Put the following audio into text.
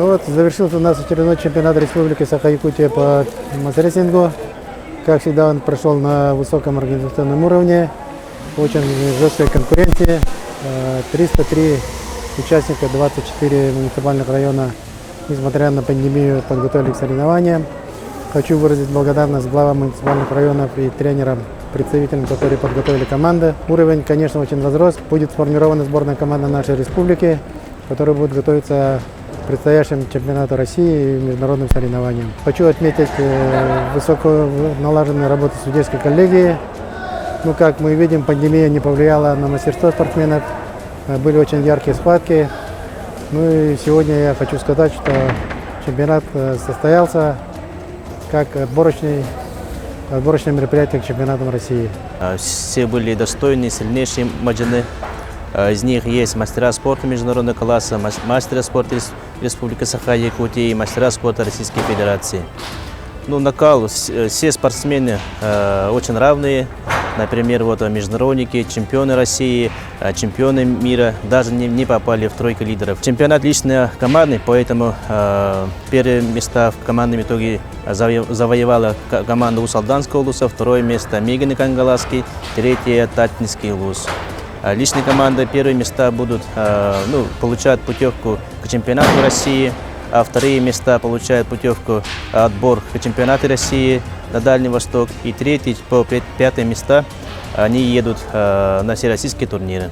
Вот, завершился у нас очередной чемпионат Республики Саха-Якутия по массрестлингу. Как всегда, он прошел на высоком организационном уровне, очень жесткой конкуренции. 303 участника, 24 муниципальных района, несмотря на пандемию, подготовили к соревнованиям. Хочу выразить благодарность главам муниципальных районов и тренерам, представителям, которые подготовили команды. Уровень, конечно, очень возрос. Будет сформирована сборная команда нашей республики, которая будет готовиться к предстоящему чемпионату России и международным соревнованиям. Хочу отметить высокую налаженную работу судейской коллегии. Ну, как мы видим, пандемия не повлияла на мастерство спортсменов. Были очень яркие схватки. Ну и сегодня я хочу сказать, что чемпионат состоялся как отборочное мероприятие к чемпионатам России. Все были достойные, сильнейшие маджины. Из них есть мастера спорта международного класса, мастера спорта Республики Саха-Якутия и мастера спорта Российской Федерации. Ну, накал, все спортсмены очень равные. Например, вот международники, чемпионы России, чемпионы мира даже не попали в тройку лидеров. Чемпионат лично командный, поэтому первые места в командном итоге завоевала команда Усалданского улуса, второе место Меганы Кангаласки, третье Татнинский улус. Личные команды первые места будут получать путевку к чемпионату России, а вторые места получают путевку отбор к чемпионату России на Дальний Восток. И третьи по пятые места они едут на всероссийские турниры.